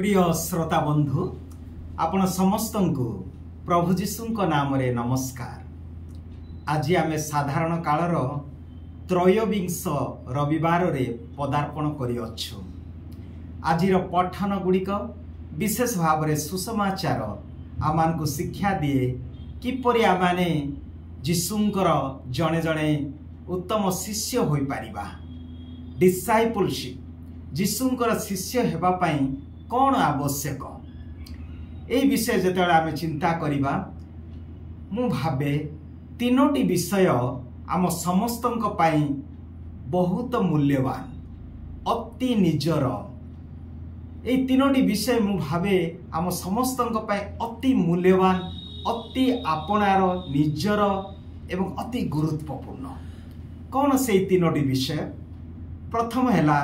प्रिय श्रोता बंधु आपण समस्त को प्रभु जीशु नाम रे नमस्कार। आज आमे साधारण कालर त्रयोविंश रविवार रे पदार्पण करिअछु। आजिर पठन गुड़िक विशेष भाव रे सुसमाचार आमान को शिक्षा दिए किपरि आमाने जीशुंकर जणे जणे उत्तम शिष्य होई पारिबा। डिसाइपलशिप जीशुंकर शिष्य हेबा पई कौन आवश्यक ए विषय जेतेबेले आमे चिंता करिबा मु भाबे तीनोटी विषय आम समस्तंक पई बहुत मूल्यवान अति निजर। ए तीनोटी विषय मु भाबे आम समस्तंक पई अति मूल्यवान अति आपणार निजर एवं अति गुरुत्वपूर्ण। कौन से तीनोटी विषय? प्रथम हैला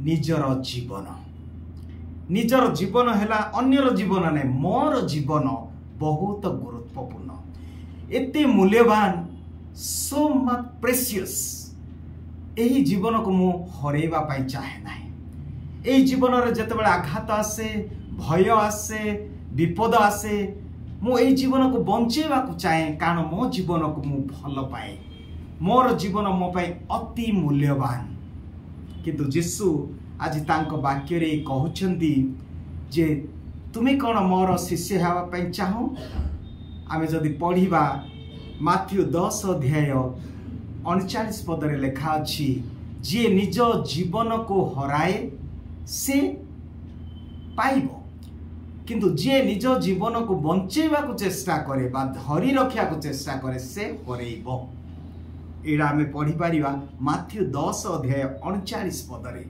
निजर जीवन। निजर जीवन हैला अन्यर जीवन ने मोर जीवन बहुत गुरुत्वपूर्ण एते मूल्यवान सो मच प्रेशियस। एही जीवन को मु हरेबा पाई चाहे नाही। एही जीवन रे जतेबेले आघात आसे भय आसे विपद आसे मु एही जीवन को बंचेबा को चाहे कारण मो जीवन को मु भल पाए। मोर जीवन मो पाई अति मूल्यवान। किंतु जीशु आज तांक वाक्य रे कहउछंती जे तुमे कोन मोर शिष्य हेबा पई चाहो। आमे जदि पढ़िबा माथ्यू 10 अध्याय 39 पद रे लिखा अछि जे निज जीवन को हराए से पाइबो किंतु जे निज जीवन को बंचेबा को चेष्टा करे बा धरी रखिया को चेष्टा करे से हरेइबो। एडा आमे पढ़ी पारिबा माथ्यू 10 अध्याय 39 पद रे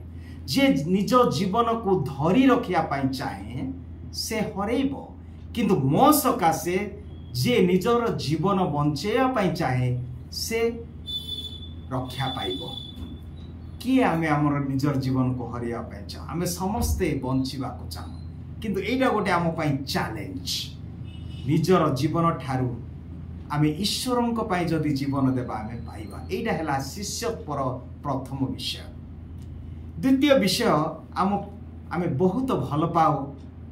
जे निज जीवन को धरी रखिया पाई चाहे से हरेइबो किंतु मो सकाशे जे निजर जीवन बंचेया पाई चाहे से रक्षा पाइबो। किए आमे हमर निजर जीवन को हरिया पाई चाह आमे समस्ते बंचिबा को चाह किंतु एटा गोटे आम पाई चैलेंज। निजर जीवन ठारू आमे ईश्वरंक पाई जदि जीवन देबा आमे पाइबा। एटा हैला शिष्यत्वर प्रथम विषय। द्वितीय विषय आमे बहुत भल पाओ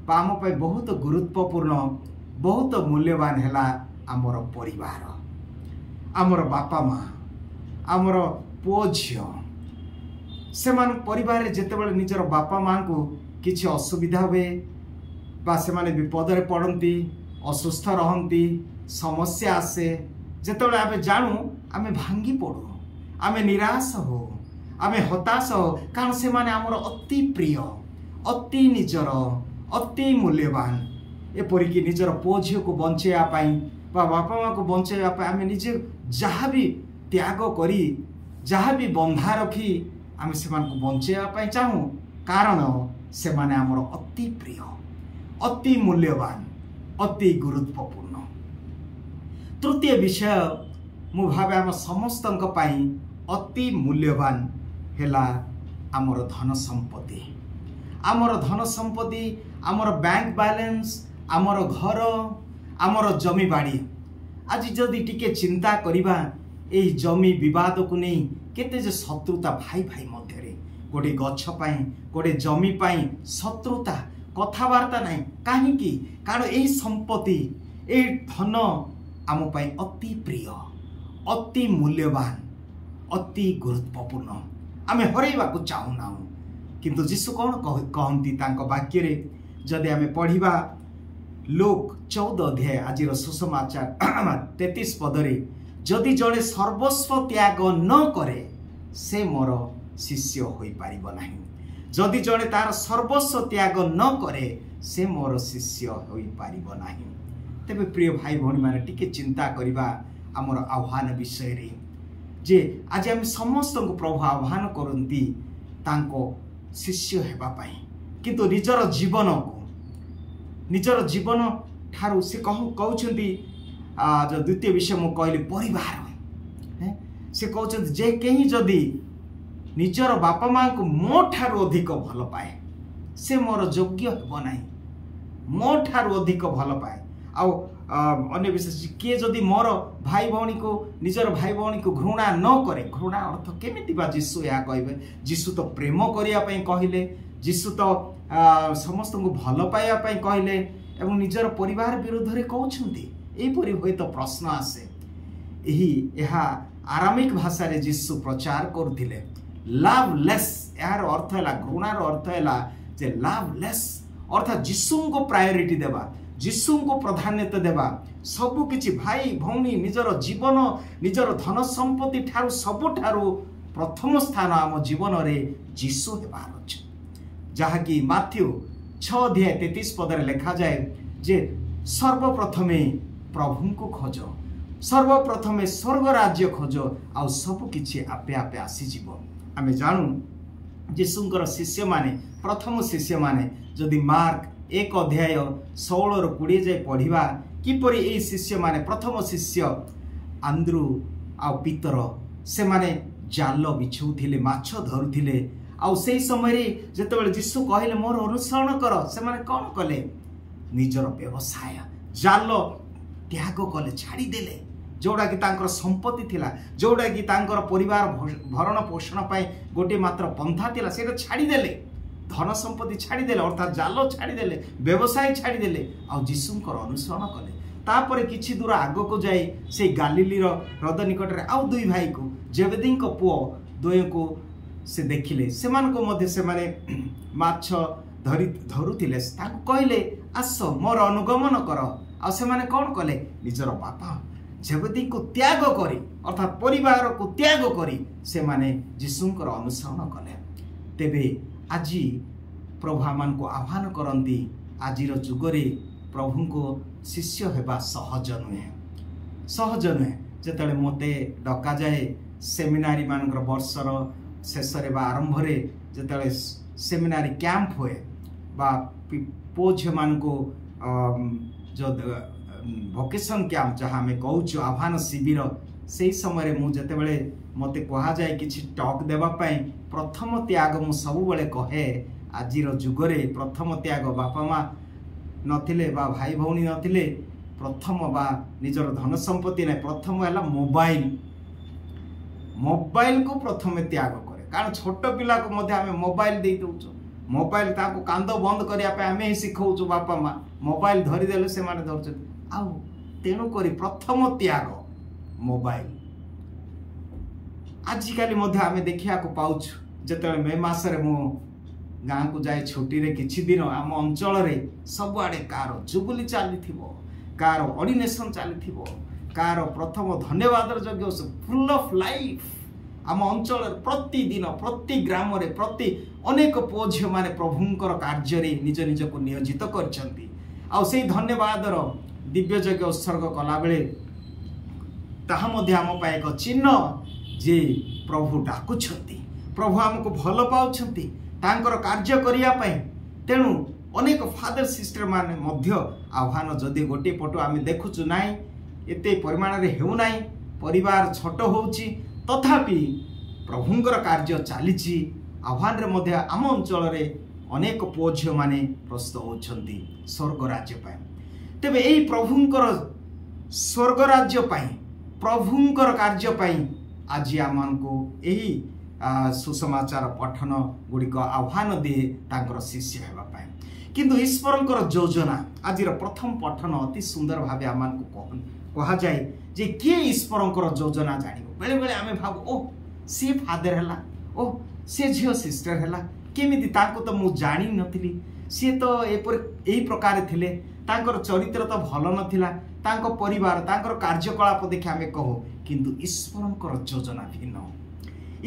बा आम पाई बहुत गुरुत्वपूर्ण बहुत मूल्यवान हैला आमर परिवार। आमर बापा माँ आमर पुओ झियो से परिवार जेतेबेले निजर बापा माँ को किछि असुविधा हुए बा से माने विपद रे पड़ती असुस्थ रहती समस्या आसे जेतेबेले आमे जानू आमे भांगी पड़ू आमे निराश हो आमे हताश हो कारण से माने आमर अति प्रिय अति निजर अति मूल्यवान। एपरिकी निजर पुओ झियो को बंचेया पाई बा बापा माँ को बंचेया पाई आमे निजे जहाँ भी त्याग करी जहाँ भी बंधा रखी आमे सेमान को बंचेया पाई चाहू कारण से माने आमर अति प्रिय अति मूल्यवान अति गुरुत्वपूर्ण। तृतीय विषय मु भावे आम समस्तंक पाई अति मूल्यवान हेला आमर धन संपत्ति। आमर धन संपत्ति आमर बैंक बैलेंस आमर घर आमर जमी बाड़ी। आज जदि टिके चिंता करिबा एही जमी विवाद को नहीं केते जे शत्रुता भाई भाई मध्य रे गोटे गछ पाई गोटे जमी पाई शत्रुता कथावार्ता नहीं काहेकि कारण एही संपत्ति एही धन आम पाई अति प्रिय अति मूल्यवान अति गुरुत्वपूर्ण आमे हरेइबा को चाहू ना। किंतु जीशु कौन कहती तांको वाक्य रे जदि आमे पढ़िबा लोक 14 अध्याय आजिर सुसमाचार 33 पद रे जदि जड़े सर्वस्व त्याग न करे से मोर शिष्य होई पारिबो नाही। जदि जड़े तार सर्वस्व त्याग न करे से मोर शिष्य होई पारिबो नाही। तेबे प्रिय भाई भौणी माने टिके चिंता करिबा आमर आह्वान विषय रे जे आज आम समस्त को प्रभु आह्वान करती तांको शिष्य हेबा पाई किंतु निजर जीवन को निजर जीवन ठारू से कहउछंती जो द्वितीय विषय मु कहली परिवार से कहउछंती जे केही जदि निजर बापा माँ को मो ठारू अधिक भल पाए से मोर योग्य हेबो नाही। मो ठारू अधिक भल पाए आ अन्य विशेष किए जदि मोर भाई भौणी को निजर भाई भौणी को घृणा न करे घृणा अर्थ केमिति बा जीशु या कहबे जीशु तो प्रेम करिया पई कहिले जीशु तो समस्त को भल पाइबा कहले एवं निजर परिवार विरोध में कहते यहीपरि हुए तो प्रश्न आसे यह आरामिक भाषा रे जीशु प्रचार करथिले लवलेस यार अर्थ है घृणार अर्थ है जे लवलेस अर्थात जीशु को प्रायोरिटी देवा जीशु को प्राधान्यता देवा सबु किछि भाई भौणी निजर जीवन निजर धन संपत्ति ठारू सबु ठारू प्रथम स्थान आम जीवन रे जीशु हेबार अछि जहाँकि माथ्यू 6:33 पदरे लिखा जाए जे सर्वप्रथमे प्रभु को खोज सर्वप्रथमे स्वर्ग राज्य खोज आउ सब किछि आपे आपे आसी जीव आमे जानू जीशुंकर शिष्य माने प्रथम शिष्य माने जदि मार्क 1:16-20 जाए पढ़िबा किपरि ए शिष्य माने प्रथम शिष्य आंद्रू आ पीतर से माने जाल बिछौथिले माछ धरुथिले आउ से समय जेतेबेले जीशु कहले मोर अनुसरण कर से माने कोन कले निजर व्यवसाय जाल त्याग कले छाड़ी देले जोड़ा कि तांकर संपत्ति थिला जोड़ा कि तांकर परिवार भरण पोषण पाए गोटे मात्र पंथा थिला सेटा छाड़ी देले धन संपत्ति छाड़ी देले अर्थात जाल छाड़ी देले व्यवसाय छाड़ी देले आ जीशुंकर अनुसरण कले तापर किछि दूर आग को जाए से गालिली हृद निकट रे आउ दुई भाई को जेबेदी को पुओ दोय को से देखिले सेमान को मध्य से माने माछ धरुथिले ताको कहले आस मोर अनुगमन कर आ से माने कोन कले निजर बापा जेबेदी को त्याग करी अर्थात परिवार को त्याग करी से माने जीशुंकर अनुसरण कले तेबे आजी प्रभु आमान को आह्वान करंती आजिर जुगरे प्रभु को शिष्य हेबा सहज नुहे जेतले मते डका जाए सेमिनारी मानकर वर्षर शेष रे बा आरंभ रे जेतले सेमिनारी कैंप हुए बा पोझ मान को जो वोकेशन कैंप जहाँ आम कहूँ आह्वान शिविर से समय मु जेतेबेले मते कहा जाए किछि टॉक देबा पई प्रथम त्याग मु सब बेले कहे आजिर जुगरे प्रथम त्याग बापा माँ नथिले बा भाई भौणी नथिले प्रथम बा निजर धन संपत्ति नहीं प्रथम है मोबाइल को प्रथम त्याग करे कारण छोट पिला को मध्य आमे मोबाइल दे दउछ मोबाइल ताको कांद बंद करिया पे आमे ही सिखौछु बापा माँ मोबाइल धरी देले से माने धरछ आउ तेणु करी प्रथम त्याग मोबाइल आजिकाली मध्य आमे देखिया को पाउछ जेतले मे मास रे मो गाँ को जाए छुट्टी रे किछि दिन आम अंचल रे सब आड़े कार जुबली चली कार ऑर्डिनेशन चली कार प्रथम धन्यवाद यज्ञ फुल ऑफ लाइफ आम अंचल प्रतिदिन प्रति ग्राम रे प्रति अनेक पुओ झील माने प्रभुंकर कार्य रे निज निज को नियोजित करछंती आ से धन्यवाद दिव्य यज्ञ उत्सर्ग कला बेले ताहा मध्ये आम पाए एक चिन्ह जे प्रभु डाकुछंती प्रभु हमको भल पाउछंती तांकर कार्य करिया पई तेणु अनेक फादर सिस्टर माने मध्य आह्वान जदि गोटे पटो आम देखुचु नाई एते परिमाण रे हेउ नाई परिवार छोट होउची तथापि प्रभुंकर कार्य चलीची आह्वान रे मध्य आम अंचल रे अनेक पुओ झील माने प्रस्तुत होउछंती स्वर्ग राज्य पाए तेबे एई प्रभुंकर स्वर्ग राज्य पाए प्रभुंकर कार्य पाए आज आमान को एही सुसमाचार पठन गुड़िक आह्वान दिए तांकर शिष्य हेबा पाए किंतु ईश्वरंकर योजना आजिर प्रथम पठन अति सुंदर भावे आमान को कहा जाए जे किए ईश्वरंकर योजना जानिबो बेले बेले आमे भाबो ओ से फादर हला ओ से झियो सिस्टर हला केमिति ताको तो मु जानि नथिली से तो एही प्रकार थिले तांकर चरित्र तो भल नथिला तांको परिवार तांकर कार्यकलाप देखि आमे कहो किंतु ईश्वरंकर योजना भिन्न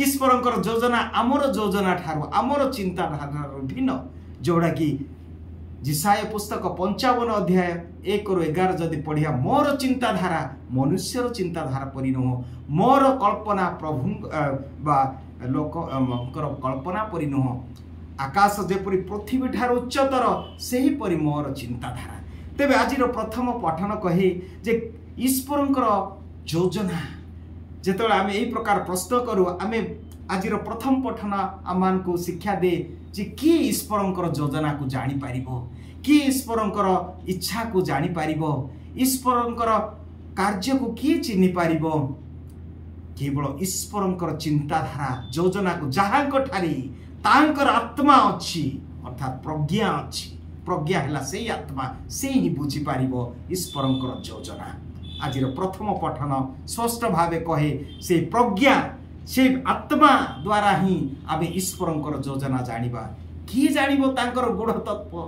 ईश्वरंकर योजना आमर योजना ठारो आमर चिंता ठारो भिन्न जोड़ा कि जिसाय पुस्तक 55 अध्याय 1-11 जदि पढ़िया मोर चिंताधारा मनुष्यर चिंताधारा परि नुह मोर कल्पना प्रभु बा लोकर कल्पना परि नुह आकाश जेपरि पृथ्वी ठार उच्चतर सेही परि मोर चिंताधारा तेबे आजिर प्रथम पठन कहे जे ईश्वरंकर योजना जेतबेले आमे एही प्रकार प्रश्न करू आमे आजिर प्रथम पठन आमान को शिक्षा दे जे कि ईश्वरंकर योजना को जानि पारिबो कि ईश्वरंकर इच्छा को जानि पारिबो ईश्वरंकर कार्य को कि चिन्हि पारिबो केवल ईश्वरंकर चिंताधारा योजना को जहांक ठारी तांकर आत्मा अछि अर्थात प्रज्ञा अच्छी प्रज्ञा है से आत्मा से ही बुझीपर ईश्वर योजना। आज प्रथम पठन स्पष्ट भाव कहे से प्रज्ञा से आत्मा द्वारा ही आम ईश्वर योजना जानिबा। किए जानिबो तांकर गुण तत्व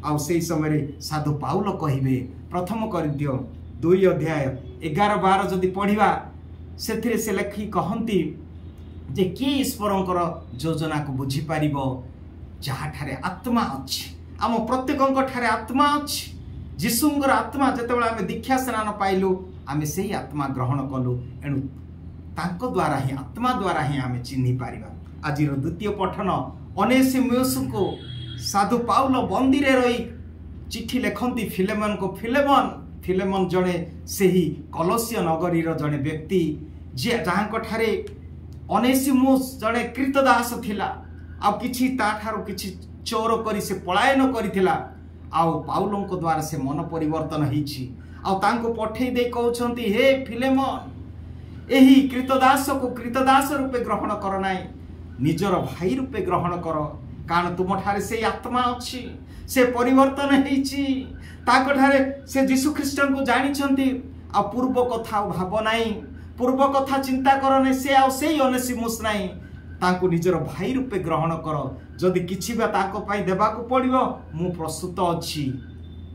आउ से समय साधु पाउल कहिबे प्रथम करिन्थियो 2 अध्याय 11-12 जदि पढ़िबा से से लेखि कहंती जे किए ईश्वर योजना को बुझी पारिबो जहाँ ठारे आत्मा अच्छी। आम प्रत्येक ठारे आत्मा अच्छी। जीशुंकर आत्मा जितेबाला आम दीक्षा स्नान पाइलु आम से ही आत्मा ग्रहण कलु एणु तांको द्वारा ही आत्मा द्वारा ही आम चिन्हि पारिबा। आज द्वितीय पठन ओनेसिमुस को साधु पाउल बंदी रे रही चिठी लेखंती फिलेमन को। फिलेमन जड़े से ही कलसिय नगरी जड़े व्यक्ति जे जहाँ ठारे ओनेसिमुस जड़े कृतदास थिला आ किछि ताठारु किछि चोर करी से पलायन करिथिला। आउ पाउलों को द्वारा से मन परिवर्तन होइछि आ तांको पठेई दे कहउछंती हे फिलेमन एही कृतदास को कृतदास रूपे ग्रहण कर नाई निजर भाई रूपे ग्रहण कर कारण तुम ठारे से आत्मा अच्छी से परिवर्तन होइछि ताको ठारे से जीशु ख्रीष्टन को जानिछंती आ पूर्व कथा भाव नाई पूर्व कथा चिंता कर नै से आ सेही ओनेसिमुस नाई तांको निजर भाई रूपे ग्रहण कर जदि किछि बा ताको पाई देबा को पड़िबो मु प्रस्तुत अछि।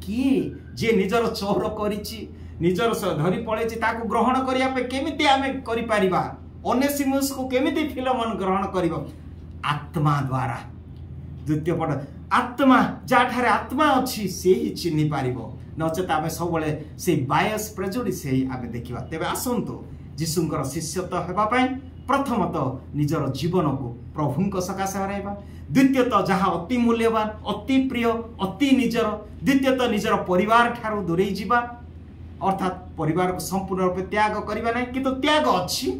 किए जे निजर चोर करिछि निजर धरी पळेछि ताको ग्रहण करिया पे केमिति आमे करि परिबा। ओनेसिमुस को केमिति फिलेमन ग्रहण करिबो आत्मा द्वारा। द्वितीय पद आत्मा जाठारे आत्मा अच्छी से ही चिन्हि पारिबो नचेत आमे सबले से बायस प्रेजुडिस से आमे देखिबा। तेबे आसंतो जीशुंकर शिष्यत्व हेबा पई प्रथमतः निजर जीवन को प्रभुंक सकाशे हराइबा। द्वितीयतः जहाँ अति मूल्यवान अति प्रिय अति निजर द्वितीयतः निजर परिवार ठारू दूरे जीवा अर्थात परिवार को संपूर्ण रूप त्याग करबा नहीं किंतु त्याग अच्छी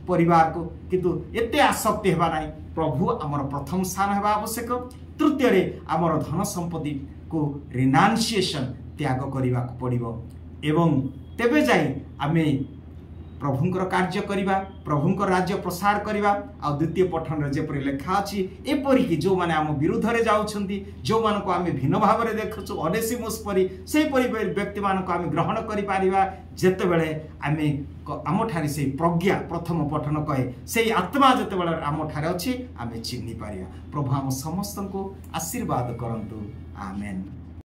परिवार को किंतु एते आसक्ति हेबा नहीं। प्रभु आमर प्रथम स्थान हेबा आवश्यक। तृतीय रे आमर धन संपत्ति को रिनाउंसिएशन त्याग करबा को पड़िबो एवं तेबे जाई आमे प्रभुंकर कार्य करिबा प्रभुंकर राज्य प्रसार करिबा। आ द्वितीय पठन रे जेपरि लेखा अछि एपरि कि जो माने आम विरुद्ध रे जाउछंती जो मान को आमे भिन्न भाव रे देखछु ओनेसिमुस परि से परि व्यक्ति मान को आमे ग्रहण करि पारिबा जेते बेले आमे आम ठारे से प्रज्ञा प्रथम पठन कहे से आत्मा जेते बेले आम ठारे अछि आमे चिन्हि पारिबा। प्रभु हम समस्त को आशीर्वाद करंतु आमेन।